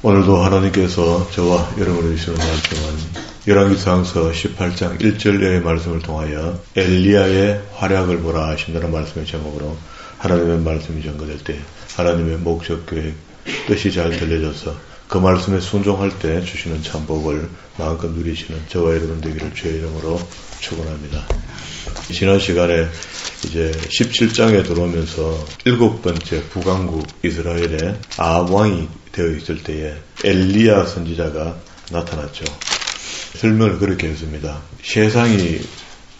오늘도 하나님께서 저와 여러분을 주시는 말씀은 열왕기상서 18장 1절의 말씀을 통하여 엘리야의 활약을 보라 하신다는 말씀의 제목으로 하나님의 말씀이 전거될 때 하나님의 목적, 계획, 뜻이 잘 들려져서 그 말씀에 순종할 때 주시는 참복을 마음껏 누리시는 저와 여러분 되기를 주의 이름으로 축원합니다. 지난 시간에 이제 17장에 들어오면서 7번째 북왕국 이스라엘의 아합 왕이 되어 있을 때에 엘리야 선지자가 나타났죠. 설명을 그렇게 했습니다. 세상이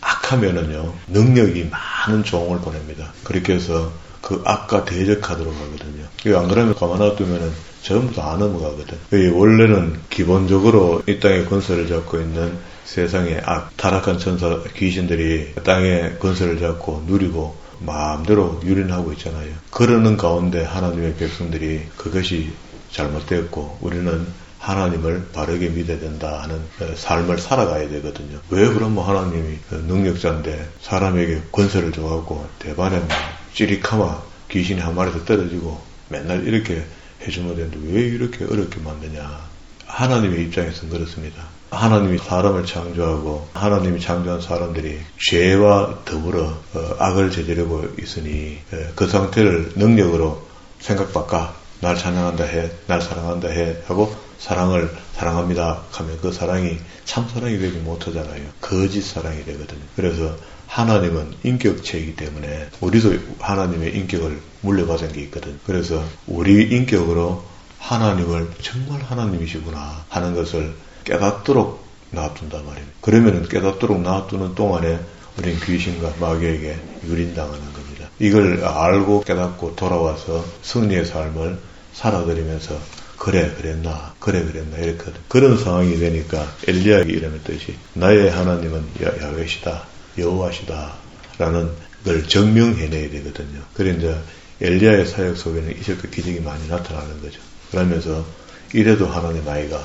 악하면은요, 능력이 많은 종을 보냅니다. 그렇게 해서 그 악과 대적하도록 하거든요. 이거 안 그러면 가만 놔두면은 전부 다 안 넘어가거든. 원래는 기본적으로 이 땅에 권세를 잡고 있는 세상의 타락한 천사 귀신들이 땅에 권세를 잡고 누리고 마음대로 유린하고 있잖아요. 그러는 가운데 하나님의 백성들이 그것이 잘못됐고 우리는 하나님을 바르게 믿어야 된다 하는 삶을 살아가야 되거든요. 왜 그러면 하나님이 능력자인데 사람에게 권세를 줘갖고 대반에 찌리카마 귀신이 한 마리도 떨어지고 맨날 이렇게 해주면 되는데 왜 이렇게 어렵게 만드냐. 하나님의 입장에서는 그렇습니다. 하나님이 사람을 창조하고 하나님이 창조한 사람들이 죄와 더불어 악을 저지르고 있으니 그 상태를 능력으로 생각 바꿔 날 찬양한다 해, 날 사랑한다 해 하고 사랑을 사랑합니다 하면 그 사랑이 참 사랑이 되지 못하잖아요. 거짓 사랑이 되거든요. 그래서 하나님은 인격체이기 때문에 우리도 하나님의 인격을 물려받은 게 있거든. 그래서 우리 인격으로 하나님을 정말 하나님이시구나 하는 것을 깨닫도록 놔둔단 말이에요. 그러면은 깨닫도록 놔두는 동안에 우리는 귀신과 마귀에게 유린당하는 겁니다. 이걸 알고 깨닫고 돌아와서 승리의 삶을 살아들이면서 그랬나 이렇게 그런 상황이 되니까 엘리야의 이름의 뜻이 나의 하나님은 야훼시다, 여호와시다 라는 걸 증명해내야 되거든요. 그래 이제 엘리야의 사역 속에는 이적과 기적이 많이 나타나는 거죠. 그러면서 이래도 하나님 아이가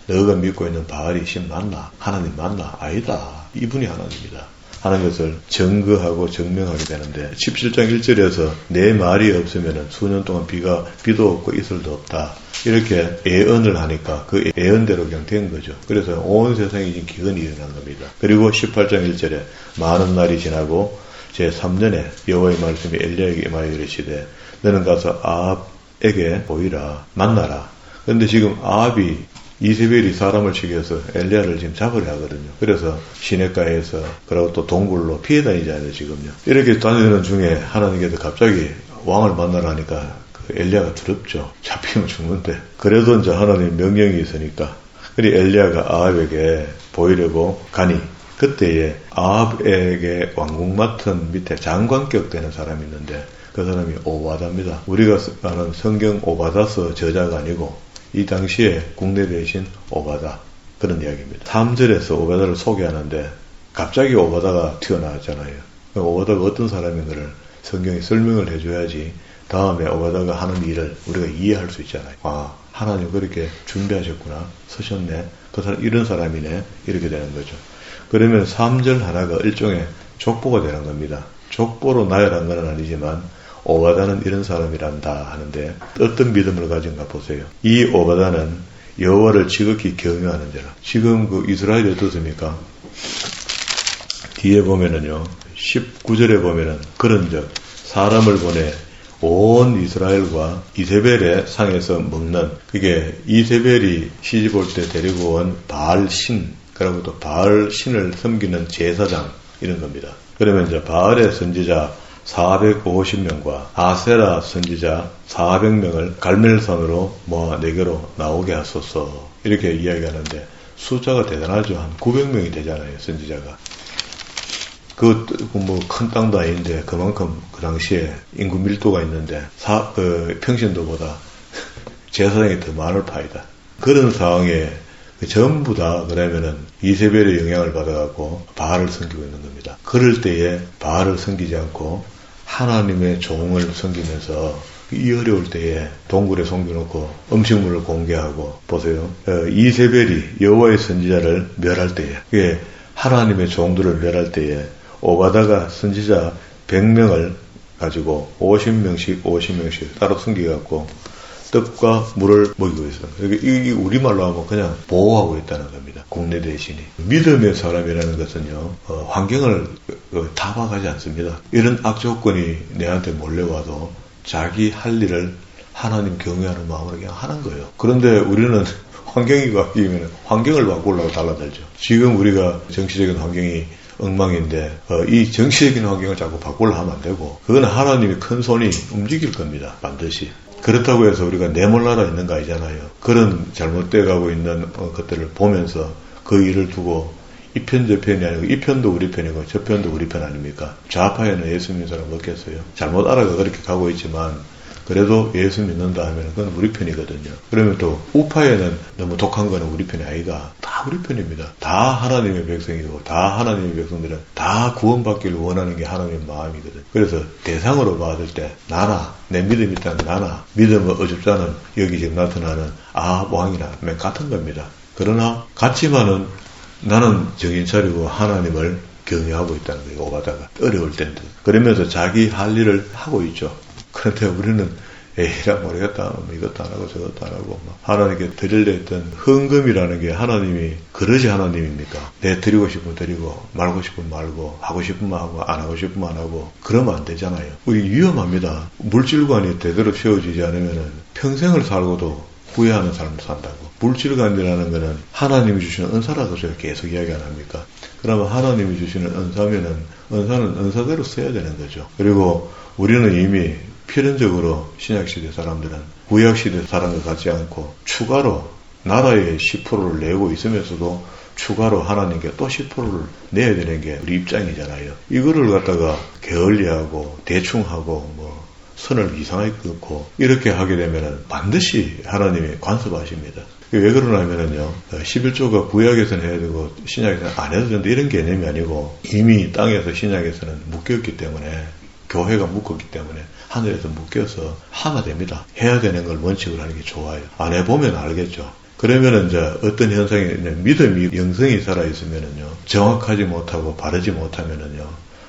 너가 믿고 있는 바알이 신 맞나? 하나님 맞나? 아니다. 이분이 하나님이다 하는 것을 증거하고 증명하게 되는데 17장 1절에서 내 말이 없으면 수년 동안 비도 없고 이슬도 없다. 이렇게 예언을 하니까 그 예언대로 그냥 된 거죠. 그래서 온 세상에 지금 기근이 일어난 겁니다. 그리고 18장 1절에 많은 날이 지나고 제3년에 여호와의 말씀이 엘리야에게 임하여 이르시되 너는 가서 아합에게 보이라 만나라. 그런데 지금 아합이 이세벨이 사람을 죽여서 엘리야를 지금 잡으려 하거든요. 그래서 시냇가에서 그리고 또 동굴로 피해 다니잖아요, 지금요. 이렇게 다니는 중에 하나님께서 갑자기 왕을 만나라니까 그 엘리야가 두렵죠. 잡히면 죽는데. 그래도 이제 하나님 명령이 있으니까. 그리 엘리야가 아합에게 보이려고 가니 그때에 아합에게 왕궁 맡은 밑에 장관격 되는 사람이 있는데 그 사람이 오바다입니다. 우리가 아는 성경 오바다서 저자가 아니고 이 당시에 국내 대신 오바다 그런 이야기입니다. 3절에서 오바다를 소개하는데 갑자기 오바다가 튀어나왔잖아요. 오바다가 어떤 사람인가를 성경이 설명을 해줘야지 다음에 오바다가 하는 일을 우리가 이해할 수 있잖아요. 아, 하나님 그렇게 준비하셨구나, 서셨네, 그 사람 이런 사람이네, 이렇게 되는 거죠. 그러면 3절 하나가 일종의 족보가 되는 겁니다. 족보로 나열한 건 아니지만 오바다는 이런 사람이란다 하는데 어떤 믿음을 가진가 보세요. 이 오바다는 여호와를 지극히 경외하는 자라. 지금 그 이스라엘이 어떻습니까? 뒤에 보면은요, 19절에 보면은 그런즉 사람을 보내 온 이스라엘과 이세벨의 상에서 먹는, 그게 이세벨이 시집 올 때 데리고 온 바알 신, 그리고 또 바알 신을 섬기는 제사장 이런 겁니다. 그러면 이제 바알의 선지자 450명과 아세라 선지자 400명을 갈멜산으로 모아 내게로 나오게 하소서 이렇게 이야기하는데 숫자가 대단하죠. 한 900명이 되잖아요, 선지자가. 뭐 큰 땅도 아닌데 그만큼 그 당시에 인구 밀도가 있는데 평신도보다 제사장이 더 많을 파이다. 그런 상황에 전부 다 그러면은 이세벨의 영향을 받아갖고 바알을 섬기고 있는 겁니다. 그럴 때에 바알을 섬기지 않고 하나님의 종을 섬기면서 이 어려울 때에 동굴에 숨겨놓고 음식물을 공개하고, 보세요. 이세벨이 여호와의 선지자를 멸할 때에, 그게 하나님의 종들을 멸할 때에 오바다가 선지자 100명을 가지고 50명씩 따로 숨겨갖고 떡과 물을 먹이고 있어요. 이게 우리말로 하면 그냥 보호하고 있다는 겁니다. 국내 대신이. 믿음의 사람이라는 것은요, 환경을 타박하지 않습니다. 이런 악조건이 내한테 몰려와도 자기 할 일을 하나님 경외하는 마음으로 그냥 하는 거예요. 그런데 우리는 환경이 바뀌면 환경을 바꾸려고 달라들죠. 지금 우리가 정치적인 환경이 엉망인데 이 정치적인 환경을 자꾸 바꾸려 하면 안 되고, 그건 하나님의 큰 손이 움직일 겁니다. 반드시. 그렇다고 해서 우리가 내몰라라 있는 거 아니잖아요. 그런 잘못돼 가고 있는 것들을 보면서 그 일을 두고 이 편 저 편이 아니고 이 편도 우리 편이고 저 편도 우리 편 아닙니까? 좌파에는 예수 믿는 사람 없겠어요. 잘못 알아가 그렇게 가고 있지만 그래도 예수 믿는다 하면 그건 우리 편이거든요. 그러면 또 우파에는 너무 독한 거는 우리 편이 아니가. 다 우리 편입니다. 다 하나님의 백성이고 다 하나님의 백성들은 다 구원받기를 원하는 게 하나님의 마음이거든요. 그래서 대상으로 봤을 때 나나 내 믿음이 있다는 나나 믿음을 어줍잖은 여기 지금 나타나는 왕이나 맨 같은 겁니다. 그러나 같지만은 나는 정신 차리고 하나님을 경외하고 있다는 거예요. 오바다가 어려울 때인데 그러면서 자기 할 일을 하고 있죠. 그런데 우리는 에이라 모르겠다, 이것도 안 하고 저것도 안 하고 하나님께 드리려 했던 헌금이라는 게 하나님이 그러지 하나님입니까? 내 드리고 싶으면 드리고 말고 싶으면 말고 하고 싶으면 하고 안 하고 싶으면 안 하고 그러면 안 되잖아요. 우리 위험합니다. 물질관이 제대로 세워지지 않으면 평생을 살고도 후회하는 사람도 산다고. 물질관이라는 거는 하나님이 주시는 은사라고 제가 계속 이야기 안 합니까? 그러면 하나님이 주시는 은사면은 은사는 은사대로 써야 되는 거죠. 그리고 우리는 이미 필연적으로 신약시대 사람들은 구약시대 사람과 같지 않고 추가로 나라에 10%를 내고 있으면서도 추가로 하나님께 또 10%를 내야 되는 게 우리 입장이잖아요. 이거를 갖다가 게을리하고 대충하고 선을 이상하게 긋고 이렇게 하게 되면은 반드시 하나님이 간섭하십니다. 왜 그러냐면요, 11조가 구약에서는 해야 되고 신약에서는 안 해도 된다 이런 개념이 아니고 이미 땅에서 신약에서는 묶였기 때문에 교회가 묶었기 때문에 하늘에서 묶여서 하나 됩니다. 해야 되는 걸 원칙으로 하는 게 좋아요. 안 해보면 알겠죠. 그러면은 이제 어떤 현상이 믿음이 영성이 살아있으면은요, 정확하지 못하고 바르지 못하면은요,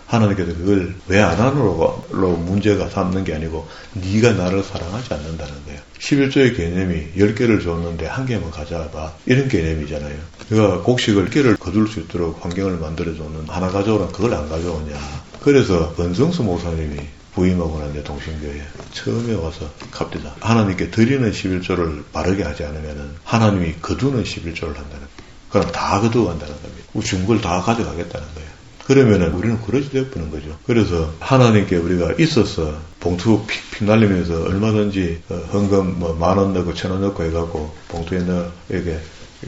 하나님께서 그걸 왜 안 하노로 문제가 삼는 게 아니고 네가 나를 사랑하지 않는다는 거예요. 11조의 개념이 10개를 줬는데 1개만 가져와봐. 이런 개념이잖아요. 그러니까 곡식을 10개를 거둘 수 있도록 환경을 만들어줬는데 하나 가져오라 그걸 안 가져오냐. 그래서 권성수 목사님이 부임하고 난 내 동신교회 처음에 와서 갑니다. 하나님께 드리는 11조를 바르게 하지 않으면 하나님이 거두는 11조를 한다는 거예요. 그럼 다 거두어 간다는 겁니다. 준 걸 다 가져가겠다는 거예요. 그러면은 우리는 그러지 되어버는 거죠. 그래서 하나님께 우리가 있어서 봉투 픽픽 날리면서 얼마든지 헌금 10,000원 넣고 1,000원 넣고 해갖고 봉투에 넣어 이렇게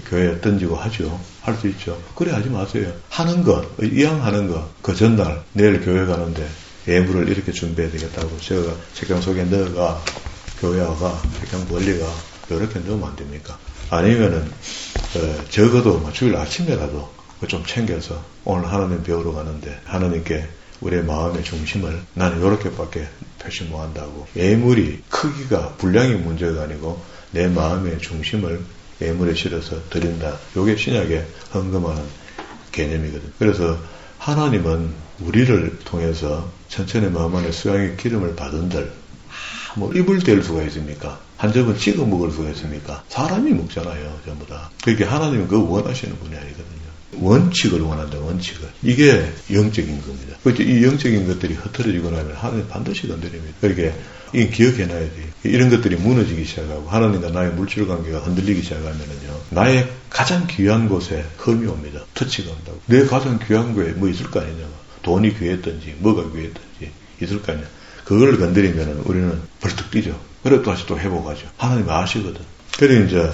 교회에 던지고 하죠. 할 수 있죠. 그래 하지 마세요. 하는 것, 이왕 하는 것, 그 전날 내일 교회 가는데 예물을 이렇게 준비해야 되겠다고 제가 책장 속에 넣어가 교회 와가 책장 멀리가 이렇게 넣으면 안 됩니까? 아니면은 적어도 주일 아침에라도 좀 챙겨서 오늘 하나님 배우러 가는데 하나님께 우리의 마음의 중심을 나는 이렇게밖에 표시 못한다고. 예물이 크기가 분량이 문제가 아니고 내 마음의 중심을 예물에 실어서 드린다. 이게 신약의 헌금하는 개념이거든. 그래서 하나님은 우리를 통해서 천천히 마음 안에 수양의 기름을 받은들 입을 댈 수가 있습니까? 한 접은 찍어 먹을 수가 있습니까? 사람이 먹잖아요, 전부 다. 그러니까 하나님은 그거 원하시는 분이 아니거든요. 원칙을 원한다, 원칙을. 이게 영적인 겁니다. 그렇죠? 이 영적인 것들이 흐트러지고 나면 하나님 반드시 건드립니다. 그러니까 이 기억해놔야 돼요. 이런 것들이 무너지기 시작하고 하나님과 나의 물질 관계가 흔들리기 시작하면은요, 나의 가장 귀한 곳에 흠이 옵니다. 터치가 온다고. 내 가장 귀한 거에 뭐 있을 거 아니냐. 돈이 귀했든지 뭐가 귀했든지 있을 거 아니야. 그걸 건드리면은 우리는 벌떡 뛰죠. 그래도 다시 또 회복하죠. 하나님 아시거든. 그래 이제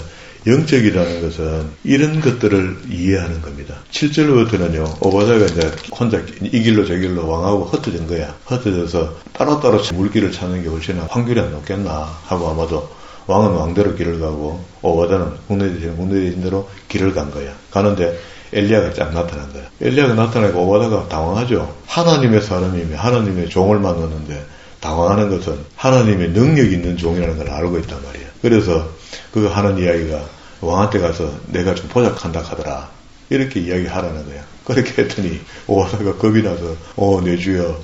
영적이라는 것은 이런 것들을 이해하는 겁니다. 7절부터는요, 오바다가 이제 혼자 이 길로 저 길로 왕하고 흩어진 거야. 흩어져서 따로따로 물길을 찾는 게 훨씬 확률이 안 높겠나 하고 아마도 왕은 왕대로 길을 가고 오바다는 국내대신대로 길을 간 거야. 가는데 엘리야가 쫙 나타난 거야. 엘리야가 나타나고 오바다가 당황하죠. 하나님의 사람이며 하나님의 종을 만났는데 당황하는 것은 하나님의 능력 있는 종이라는 걸 알고 있단 말이야. 그래서 그거 하는 이야기가 왕한테 가서 내가 좀 포작한다 하더라. 이렇게 이야기하라는 거야. 그렇게 했더니 오바다가 겁이 나서 내 주여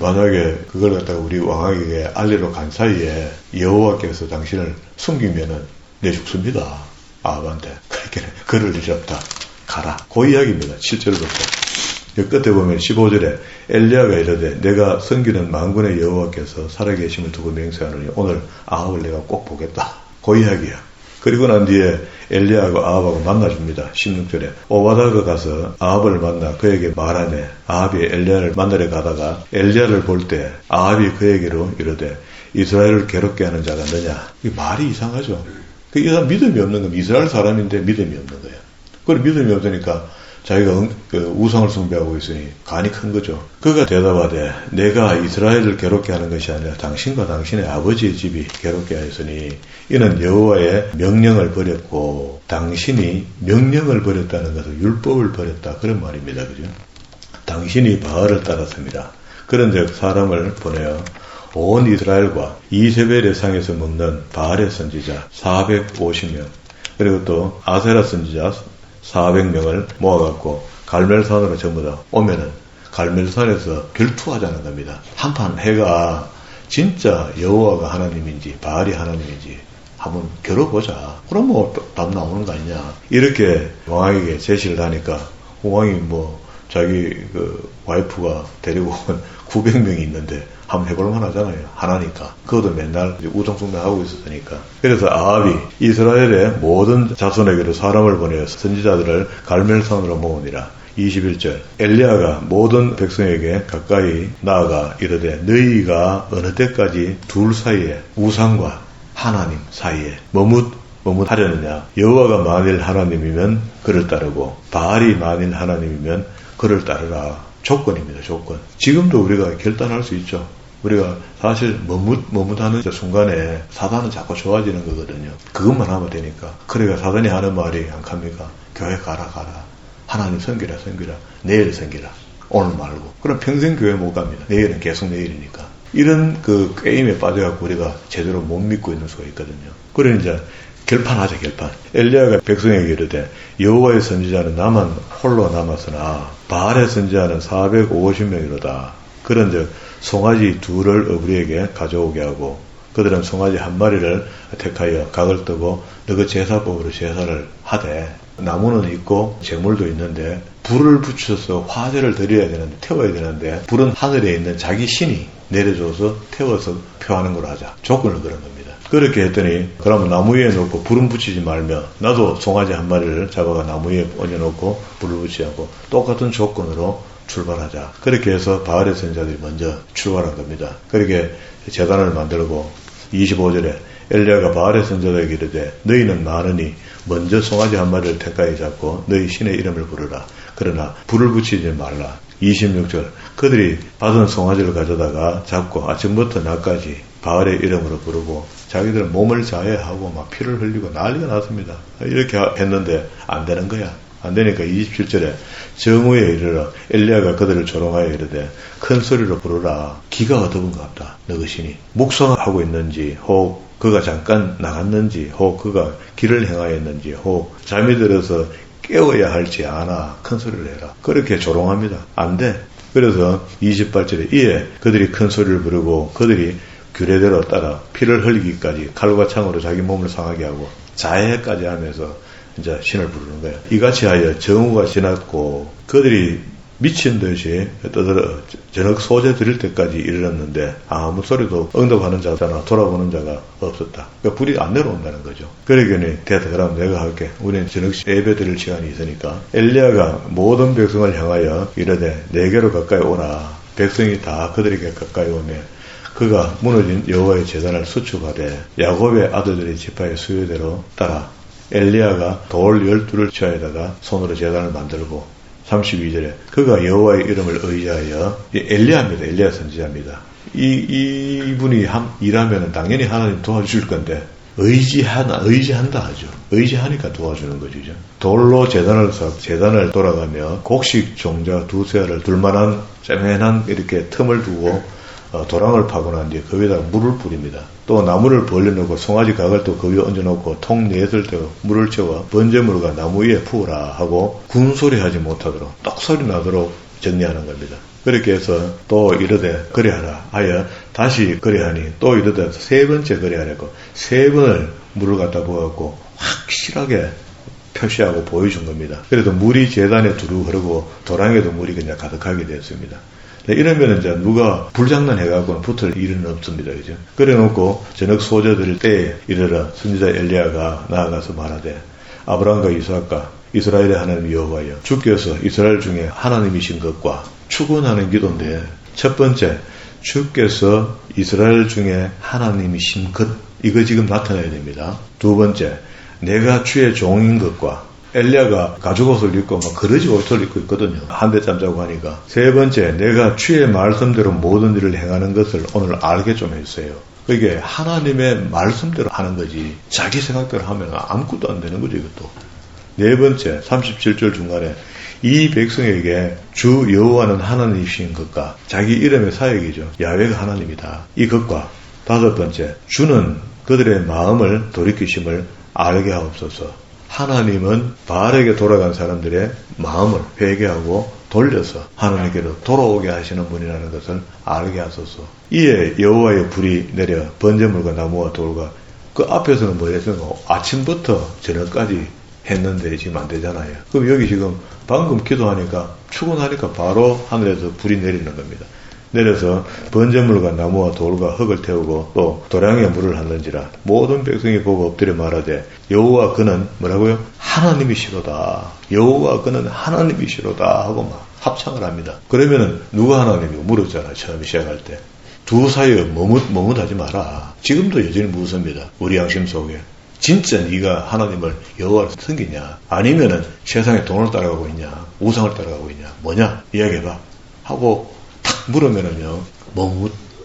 만약에 그걸 갖다가 우리 왕에게 알리러 간 사이에 여호와께서 당신을 숨기면은 내 죽습니다. 아합한테. 그렇게 그럴 일이 없다. 가라. 그 이야기입니다. 7절부터. 끝에 보면 15절에 엘리야가 이르되 내가 섬기는 만군의 여호와께서 살아계심을 두고 맹세하노니 오늘 아합을 내가 꼭 보겠다. 그 이야기야. 그리고 난 뒤에 엘리야하고 아합하고 만나줍니다. 16절에 오바다가 가서 아합을 만나 그에게 말하네. 아합이 엘리야를 만나러 가다가 엘리야를 볼 때 아합이 그에게로 이르되 이스라엘을 괴롭게 하는 자가 너냐. 이 말이 이상하죠. 이 사람 믿음이 없는 건 이스라엘 사람인데 믿음이 없는 거야. 그걸 믿음이 없으니까 자기가 우상을 숭배하고 있으니 간이 큰 거죠. 그가 대답하되 내가 이스라엘을 괴롭게 하는 것이 아니라 당신과 당신의 아버지의 집이 괴롭게 하였으니 이는 여호와의 명령을 버렸고 당신이 명령을 버렸다는 것은 율법을 버렸다. 그런 말입니다. 그죠? 당신이 바알을 따랐습니다. 그런즉 사람을 보내어 온 이스라엘과 이세벨의 상에서 먹는 바알의 선지자 450명 그리고 또 아세라 선지자 400명을 모아갖고 갈멜산으로 전부 다 오면은 갈멜산에서 결투하자는 겁니다. 한판 해가 진짜 여호와가 하나님인지 바알이 하나님인지 한번 겨뤄보자. 그럼 뭐 답 나오는 거 아니냐. 이렇게 왕에게 제시를 하니까 왕이 자기 와이프가 데리고 온 900명이 있는데 한번 해볼만 하잖아요. 하나니까. 그것도 맨날 우상숭배하고 있었으니까. 그래서 아합이 이스라엘의 모든 자손에게로 사람을 보내어서 선지자들을 갈멜산으로 모으니라. 21절 엘리야가 모든 백성에게 가까이 나아가 이르되 너희가 어느 때까지 둘 사이에 우상과 하나님 사이에 머뭇하려느냐. 여호와가 만일 하나님이면 그를 따르고 바알이 만일 하나님이면 그를 따르라. 조건입니다. 조건. 지금도 우리가 결단할 수 있죠. 우리가 사실 머뭇하는 순간에 사단은 자꾸 좋아지는 거거든요. 그것만 하면 되니까. 그러니까 사단이 하는 말이 안 갑니까? 교회 가라. 하나님 섬기라. 내일 섬기라. 오늘 말고. 그럼 평생 교회 못 갑니다. 내일은 계속 내일이니까. 이런 게임에 빠져갖고 우리가 제대로 못 믿고 있는 수가 있거든요. 그래 이제 결판하자. 엘리야가 백성에게 이르되 여호와의 선지자는 나만 홀로 남았으나 바알의 선지자는 450명이로다. 그런즉 송아지 둘을 어부리에게 가져오게 하고 그들은 송아지 한 마리를 택하여 각을 뜨고 너그 제사법으로 제사를 하되 나무는 있고 제물도 있는데 불을 붙여서 화제를 드려야 되는데 태워야 되는데 불은 하늘에 있는 자기 신이 내려줘서 태워서 표하는 걸 하자. 조건을 그런 겁니다. 그렇게 했더니 그러면 나무 위에 놓고 불은 붙이지 말며 나도 송아지 한 마리를 잡아가 나무 위에 얹어놓고 불을 붙이지 않고 똑같은 조건으로 출발하자. 그렇게 해서 바알의 선지자들이 먼저 출발한 겁니다. 그렇게 제단을 만들고 25절에 엘리야가 바알의 선지자들에게 이르되 너희는 많으니 먼저 송아지 한 마리를 택하여 잡고 너희 신의 이름을 부르라. 그러나 불을 붙이지 말라. 26절 그들이 받은 송아지를 가져다가 잡고 아침부터 낮까지 바알의 이름으로 부르고 자기들은 몸을 자해하고 막 피를 흘리고 난리가 났습니다. 이렇게 했는데 안 되는 거야. 안 되니까 27절에 정오에 이르러 엘리야가 그들을 조롱하여 이르되 큰 소리로 부르라. 기가 어두운 것 같다. 너그 신이 묵상하고 있는지 혹 그가 잠깐 나갔는지 혹 그가 길을 행하였는지 혹 잠이 들어서 깨워야 할지 아나 큰 소리를 해라. 그렇게 조롱합니다. 안 돼. 그래서 28절에 이에 그들이 큰 소리를 부르고 그들이 규례대로 따라 피를 흘리기까지 칼과 창으로 자기 몸을 상하게 하고 자해까지 하면서 이제 신을 부르는 거예요. 이같이 하여 정오가 지났고 그들이 미친 듯이 떠들어 저녁 소재 드릴 때까지 이르렀는데 아무 소리도 응답하는 자나 돌아보는 자가 없었다. 그러니까 불이 안 내려온다는 거죠. 그러더니 됐다. 그럼 내가 할게. 우리는 저녁 예배 드릴 시간이 있으니까 엘리야가 모든 백성을 향하여 이르되 내게로 가까이 오라. 백성이 다 그들에게 가까이 오며 그가 무너진 여호와의 제단을 수축하되 야곱의 아들들의 지파의 수요대로 따라 엘리야가 돌 12를 취하에다가 손으로 제단을 만들고 32절에 그가 여호와의 이름을 의지하여 엘리야입니다. 엘리야 선지자입니다. 이분이 일하면 당연히 하나님 도와줄 건데 의지한다 하죠. 의지하니까 도와주는 거죠. 돌로 제단을 돌아가며 곡식 종자 두세알을 둘만한 쨈맨한 이렇게 틈을 두고 도랑을 파고 난 뒤에 그 위에다가 물을 뿌립니다. 또 나무를 벌려놓고 송아지 각을 또 그 위에 얹어놓고 통 넷을 떼고 물을 채워 번제물과 나무 위에 부으라 하고 군소리 하지 못하도록 떡소리 나도록 정리하는 겁니다. 그렇게 해서 또 이르되 그리하라 하여 다시 그리하니 또 이르되 세 번째 그리하라고 세 번을 물을 갖다 부어갖고 확실하게 표시하고 보여준 겁니다. 그래도 물이 제단에 두루 흐르고 도랑에도 물이 그냥 가득하게 되었습니다. 이러면 이제 누가 불장난 해갖고는 붙을 일은 없습니다. 그죠? 그래 놓고 저녁 소재 드릴 때에 이르러 선지자 엘리야가 나아가서 말하되 아브라함과 이삭과 이스라엘의 하나님 여호와여 주께서 이스라엘 중에 하나님이신 것과 축원하는 기도인데 첫 번째 주께서 이스라엘 중에 하나님이신 것 이거 지금 나타나야 됩니다. 두 번째 내가 주의 종인 것과 엘리야가 가죽옷을 입고 막 그러지 옷을 입고 있거든요. 한 대 짬자고 하니까. 세 번째 내가 주의 말씀대로 모든 일을 행하는 것을 오늘 알게 좀 해주세요. 그게 하나님의 말씀대로 하는 거지 자기 생각대로 하면 아무것도 안 되는 거죠. 이것도. 네 번째 37절 중간에 이 백성에게 주 여호와는 하나님이신 것과 자기 이름의 사역이죠. 야훼가 하나님이다. 이것과 다섯 번째 주는 그들의 마음을 돌이키심을 알게 하옵소서. 하나님은 바알에게 돌아간 사람들의 마음을 회개하고 돌려서 하나님께로 돌아오게 하시는 분이라는 것을 알게 하소서. 이에 여호와의 불이 내려 번제물과 나무와 돌과 그 앞에서는 뭐 했어요? 아침부터 저녁까지 했는데 지금 안 되잖아요. 그럼 여기 지금 방금 기도하니까 축원하니까 바로 하늘에서 불이 내리는 겁니다. 내려서 번제물과 나무와 돌과 흙을 태우고 또 도량에 물을 하는지라 모든 백성이 보고 엎드려 말하되 여호와 그는 뭐라고요? 하나님이시로다. 여호와 그는 하나님이시로다 하고 막 합창을 합니다. 그러면은 누가 하나님이고 물었잖아요. 처음 시작할 때. 두 사이에 머뭇하지 마라. 지금도 여전히 묻습니다. 우리 양심 속에. 진짜 네가 하나님을 여호와를 섬기냐? 아니면은 세상에 돈을 따라가고 있냐? 우상을 따라가고 있냐? 뭐냐? 이야기해봐. 하고 탁 물으면은요,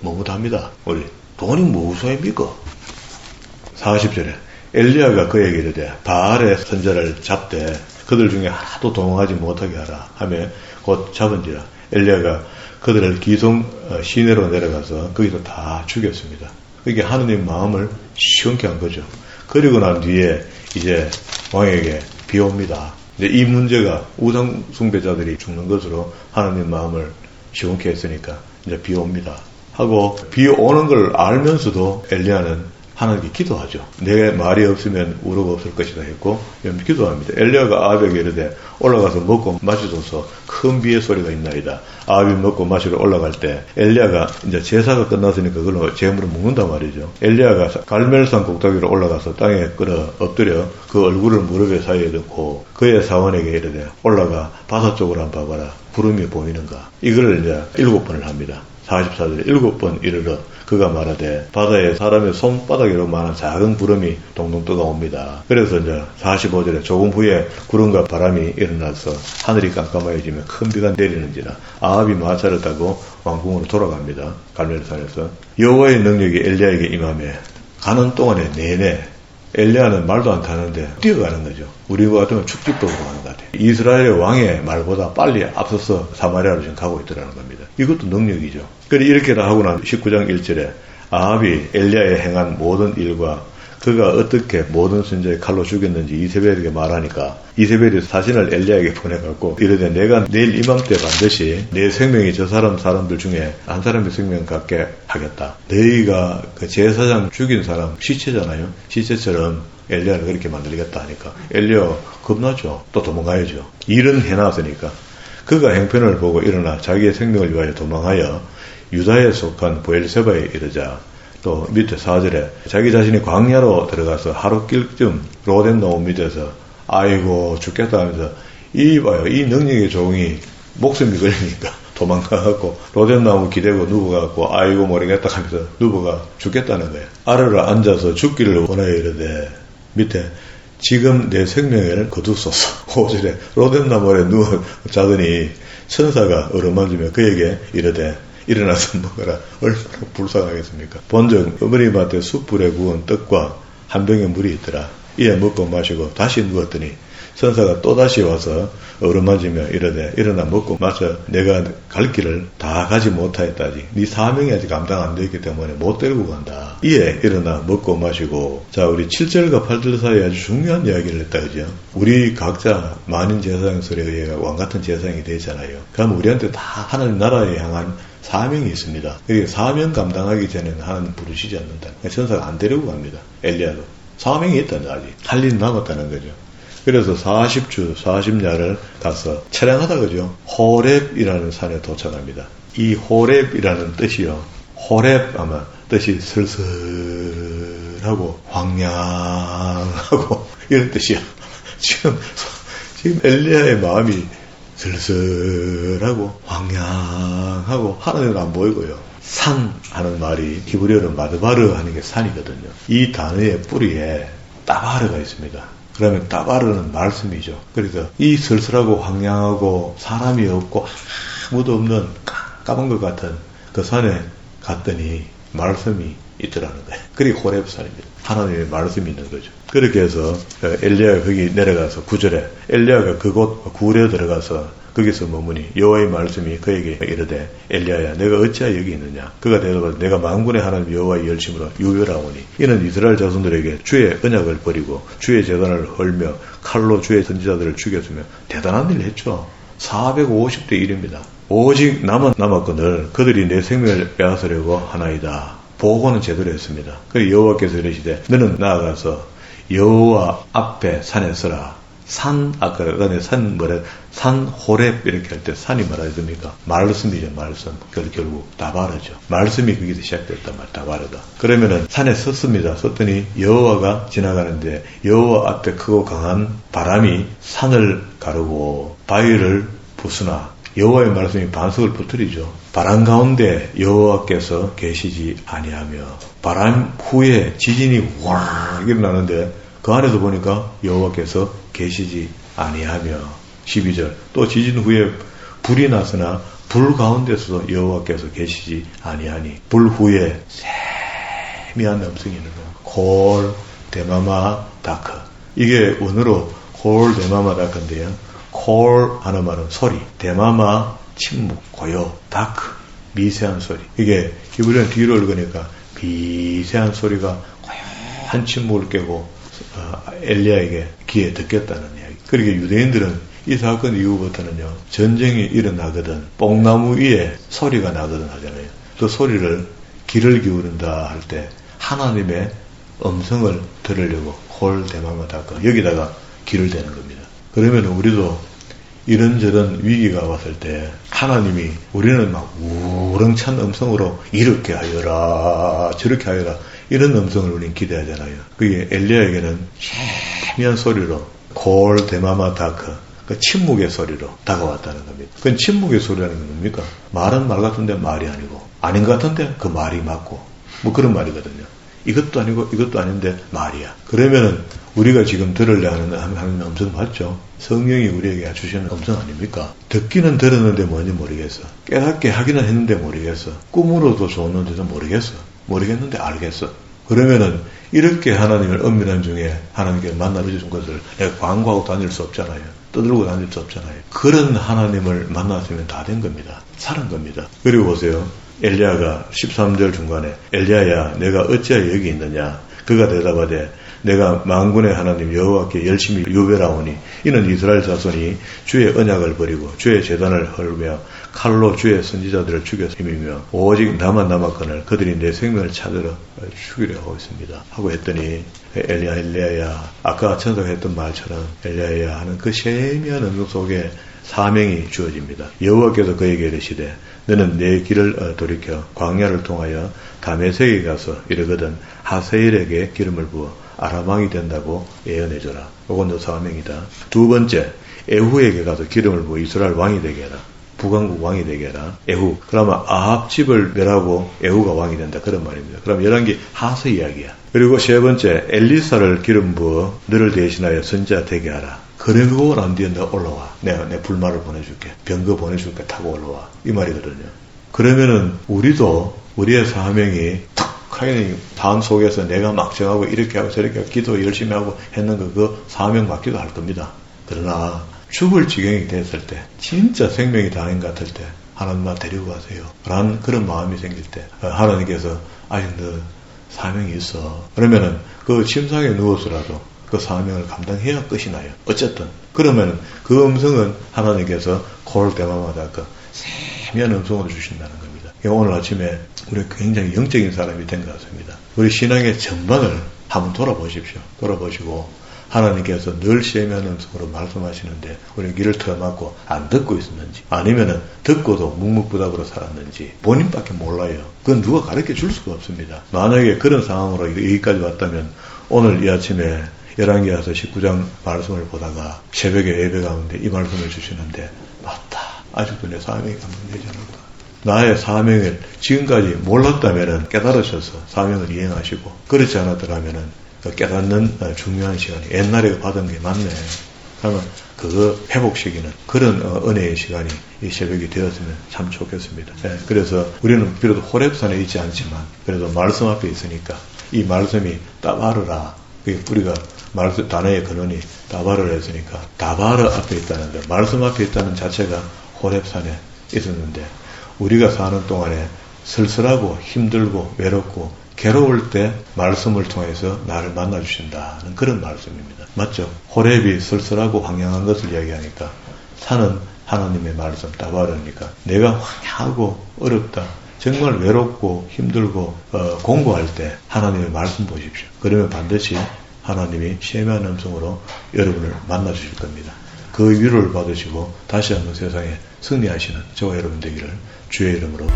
머뭇합니다. 우리 돈이 무엇입니까? 40절에 엘리야가 그에게 이르되 바알의 선자를 잡되 그들 중에 하나도 동응하지 못하게 하라 하며 곧 잡은지라 엘리야가 그들을 기송 시내로 내려가서 거기서 다 죽였습니다. 그게 하느님 마음을 시원케 한 거죠. 그리고 난 뒤에 이제 왕에게 비 옵니다. 이제 이 문제가 우상 숭배자들이 죽는 것으로 하나님 마음을 시원케 했으니까 이제 비 옵니다. 하고 비 오는 걸 알면서도 엘리야는 하나님께 기도하죠. 내 말이 없으면 우로가 없을 것이다 했고 기도합니다. 엘리야가 아합에게 이르되 올라가서 먹고 마시소서 큰 비의 소리가 있나이다. 아합이 먹고 마시러 올라갈 때 엘리야가 이제 제사가 끝났으니까 그걸로 제물을 먹는단 말이죠. 엘리야가 갈멜산 꼭대기로 올라가서 땅에 끌어 엎드려 그 얼굴을 무릎에 사이에 넣고 그의 사원에게 이르되 올라가 바다 쪽으로 한번 봐봐라. 구름이 보이는가. 이걸 이제 7번을 합니다. 44절에 7번 이르러 그가 말하되 바다에 사람의 손바닥이로만한 작은 구름이 동동 떠가옵니다. 그래서 이제 45절에 조금 후에 구름과 바람이 일어나서 하늘이 깜깜해지며 큰 비가 내리는지라 아합이 마차를 타고 왕궁으로 돌아갑니다. 갈멜산에서 여호와의 능력이 엘리야에게 임하며 가는 동안에 내내 엘리야는 말도 안 타는데 뛰어가는 거죠. 우리와 같으면 축지법으로 가는 것 같아요. 이스라엘의 왕의 말보다 빨리 앞서서 사마리아로 지금 가고 있더라는 겁니다. 이것도 능력이죠. 그래 이렇게 다 하고 난 19장 1절에 아합이 엘리야에 행한 모든 일과 그가 어떻게 모든 선지자의 칼로 죽였는지 이세벨에게 말하니까 이세벨이 사진을 엘리야에게 보내갖고 이르되 내가 내일 이맘때 반드시 내 생명이 저 사람들 중에 한 사람의 생명 갖게 하겠다. 너희가 그 제사장 죽인 사람 시체잖아요. 시체처럼 엘리야를 그렇게 만들겠다 하니까 엘리야 겁나죠. 또 도망가야죠. 일은 해놨으니까. 그가 형편을 보고 일어나 자기의 생명을 위하여 도망하여 유다에 속한 브엘세바에 이르자 또 밑에 4절에 자기 자신이 광야로 들어가서 하루길쯤 로덴 나무 밑에서 아이고 죽겠다 하면서 이 능력의 종이 목숨이 걸리니까 도망가갖고 로덴 나무 기대고 누워갖고 아이고 모르겠다 하면서 누워가 죽겠다는 거예요. 아래로 앉아서 죽기를 원하여 이르되 밑에 지금 내 생명을 거두소서. 5절에 로덴 나무에 누워 자더니 천사가 어루만지며 그에게 이르되 일어나서 먹어라. 얼마나 불쌍하겠습니까? 본적 어머니한테 숯불에 구운 떡과 한 병의 물이 있더라. 이에 먹고 마시고 다시 누웠더니 천사가 또다시 와서 어루만지며 이르되 일어나 먹고 마셔. 내가 갈 길을 다 가지 못하였다. 아직 네 사명이 아직 감당 안 되었기 때문에 못 데리고 간다. 이에 일어나 먹고 마시고. 자, 우리 7절과 8절 사이에 아주 중요한 이야기를 했다. 그죠? 우리 각자 만인 제사장설에 의해 왕같은 제사장이 되잖아요. 그럼 우리한테 다 하나님 나라에 향한 사명이 있습니다. 그리고 사명 감당하기 전에는 하나님 부르시지 않는다. 천사가 안 데리고 갑니다. 엘리야도. 사명이 있다는 아직. 할 일이 남았다는 거죠. 그래서 40주, 40야를 가서 차량하다 그죠? 호렙이라는 산에 도착합니다. 이 호렙이라는 뜻이요. 호렙 아마 뜻이 슬슬하고 황량하고 이런 뜻이요. 지금 엘리야의 마음이 슬슬하고 황량하고 하나님은 안 보이고요. 산 하는 말이 히브리어로 마드바르 하는 게 산이거든요. 이 단어의 뿌리에 따바르가 있습니다. 그러면 따바르는 말씀이죠. 그래서 이 슬슬하고 황량하고 사람이 없고 아무도 없는 깜깜한 것 같은 그 산에 갔더니 말씀이 있더라는 거예요. 그게 호렙산입니다. 하나님의 말씀이 있는 거죠. 그렇게 해서 엘리야가 거기 내려가서 9절에 엘리야가 그곳 굴에 들어가서 거기서 머무니 여호와의 말씀이 그에게 이르되 엘리야야 내가 어찌하여 여기 있느냐. 그가 대답하되 내가 만군의 하나님 여호와의 열심으로 유별하오니 이는 이스라엘 자손들에게 주의 언약을 버리고 주의 제단을 헐며 칼로 주의 선지자들을 죽였으며 대단한 일을 했죠. 450대 1입니다. 오직 남았거늘 그들이 내 생명을 빼앗으려고 하나이다. 보고는 제대로 했습니다. 그리고 여호와께서 이르시되 너는 나아가서 여호와 앞에 산에 서라. 산, 아까 전에 산 호렙 이렇게 할 때 산이 말하지 됩니까? 말씀이죠, 말씀. 그래서 결국 다바르죠. 말씀이 거기서 시작됐단 말이야, 다바르다. 그러면은 산에 섰습니다. 섰더니 여호와가 지나가는데 여호와 앞에 크고 강한 바람이 산을 가르고 바위를 부수나 여호와의 말씀이 반석을 부풀리죠. 바람 가운데 여호와께서 계시지 아니하며 바람 후에 지진이 와 일어나는데 그 안에서 보니까 여호와께서 계시지 아니하며 12절 또 지진 후에 불이 났으나 불 가운데서도 여호와께서 계시지 아니하니 불 후에 세미한 음성이 있는 거예요. 콜 데마마 다크. 이게 원어로 콜 데마마 다크인데요. 콜 하는 말은 소리, 데마마 침묵, 고요, 다크 미세한 소리. 이게 히브리어는 뒤로 읽으니까 미세한 소리가 고요한 침묵을 깨고 엘리야에게 귀에 듣겠다는 이야기. 그러니까 유대인들은 이 사건 이후부터는요 전쟁이 일어나거든 뽕나무 위에 소리가 나거든 하잖아요. 그 소리를 귀를 기울인다 할 때 하나님의 음성을 들으려고 콜 데마마 다크 여기다가 귀를 대는 겁니다. 그러면 우리도 이런저런 위기가 왔을 때 하나님이 우리는 막 우렁찬 음성으로 이렇게 하여라 저렇게 하여라 이런 음성을 우리는 기대하잖아요. 그게 엘리야에게는 희미한 소리로 콜 데마마 다크 그 침묵의 소리로 다가왔다는 겁니다. 그건 침묵의 소리라는 건 뭡니까? 말은 말 같은데 말이 아니고 아닌 것 같은데 그 말이 맞고 뭐 그런 말이거든요. 이것도 아니고 이것도 아닌데 말이야. 그러면은 우리가 지금 들으려 하는 음성 맞죠? 성령이 우리에게 주시는 음성 아닙니까? 듣기는 들었는데 뭔지 모르겠어. 깨닫게 하기는 했는데 모르겠어. 꿈으로도 줬는데도 모르겠어. 모르겠는데 알겠어. 그러면은 이렇게 하나님을 엄밀한 중에 하나님께 만나주신 것을 내가 광고하고 다닐 수 없잖아요. 떠들고 다닐 수 없잖아요. 그런 하나님을 만났으면 다 된 겁니다. 살은 겁니다. 그리고 보세요. 엘리야가 13절 중간에 엘리야야 내가 어찌하여 여기 있느냐. 그가 대답하되 내가 만군의 하나님 여호와께 열심히 유별하오니 이는 이스라엘 자손이 주의 언약을 버리고 주의 제단을 헐며 칼로 주의 선지자들을 죽였음이며 오직 나만 남았거늘 그들이 내 생명을 찾으러 죽이려 하고 있습니다. 하고 했더니 엘리야야 아까 천사가 했던 말처럼 엘리야야 하는 그 세미한 음성 속에 사명이 주어집니다. 여호와께서 그에게 이르시되 너는 내 길을 돌이켜 광야를 통하여 다메섹에 가서 이르거든 하세일에게 기름을 부어 아람왕이 된다고 예언해줘라. 이건 너 사명이다. 두 번째 에후에게 가서 기름을 부어 이스라엘 왕이 되게 해라. 북왕국 왕이 되게 해라. 에후. 그러면 아합 집을 멸하고 에후가 왕이 된다. 그런 말입니다. 그럼 11개 하세 이야기야. 그리고 세 번째 엘리사를 기름 부어 너를 대신하여 선지자 되게 하라. 그러고 난 뒤에 너 올라와. 내가 내 불말을 보내줄게. 병거 보내줄게. 타고 올라와. 이 말이거든요. 그러면은 우리도 우리의 사명이 탁하게 단 속에서 내가 막 정하고 이렇게 하고 저렇게 하고 기도 열심히 하고 했는 거 그 사명 맞기도 할 겁니다. 그러나 죽을 지경이 됐을 때, 진짜 생명이 다인 것 같을 때 하나님 나 데리고 가세요 라는 그런 마음이 생길 때 하나님께서 아직 너 사명이 있어. 그러면은 그 침상에 누워서라도 그 사명을 감당해야 끝이 나요. 어쨌든 그러면 그 음성은 하나님께서 고를 때마다 그 세미한 음성으로 주신다는 겁니다. 오늘 아침에 우리 굉장히 영적인 사람이 된 것 같습니다. 우리 신앙의 전반을 한번 돌아보십시오. 돌아보시고 하나님께서 늘 세미한 음성으로 말씀하시는데 우리 귀를 틀어막고 안 듣고 있었는지, 아니면은 듣고도 묵묵부답으로 살았는지 본인밖에 몰라요. 그건 누가 가르쳐 줄 수가 없습니다. 만약에 그런 상황으로 여기까지 왔다면 오늘 이 아침에 열왕기하서 19장 말씀을 보다가 새벽에 예배 가운데 이 말씀을 주시는데, 맞다, 아직도 내 사명이 감당되지 않았다. 나의 사명을 지금까지 몰랐다면은 깨달으셔서 사명을 이행하시고, 그렇지 않았더라면은 깨닫는 중요한 시간이 옛날에 받은 게 맞네 하면 그거 회복시키는 그런 은혜의 시간이 이 새벽이 되었으면 참 좋겠습니다. 그래서 우리는 비록 호렙산에 있지 않지만 그래도 말씀 앞에 있으니까 이 말씀이 따바르라, 우리가 말씀 단어의 근원이 다바르라 했으니까 다바르 앞에 있다는 것, 말씀 앞에 있다는 자체가 호렙산에 있었는데, 우리가 사는 동안에 쓸쓸하고 힘들고 외롭고 괴로울 때 말씀을 통해서 나를 만나주신다는 그런 말씀입니다. 맞죠? 호렙이 쓸쓸하고 황량한 것을 이야기하니까 산은 하나님의 말씀 따바르니까 내가 황량하고 어렵다, 정말 외롭고 힘들고 공부할 때 하나님의 말씀 보십시오. 그러면 반드시 하나님이 세미한 음성으로 여러분을 만나주실 겁니다. 그 위로를 받으시고 다시 한번 세상에 승리하시는 저와 여러분 되기를 주의 이름으로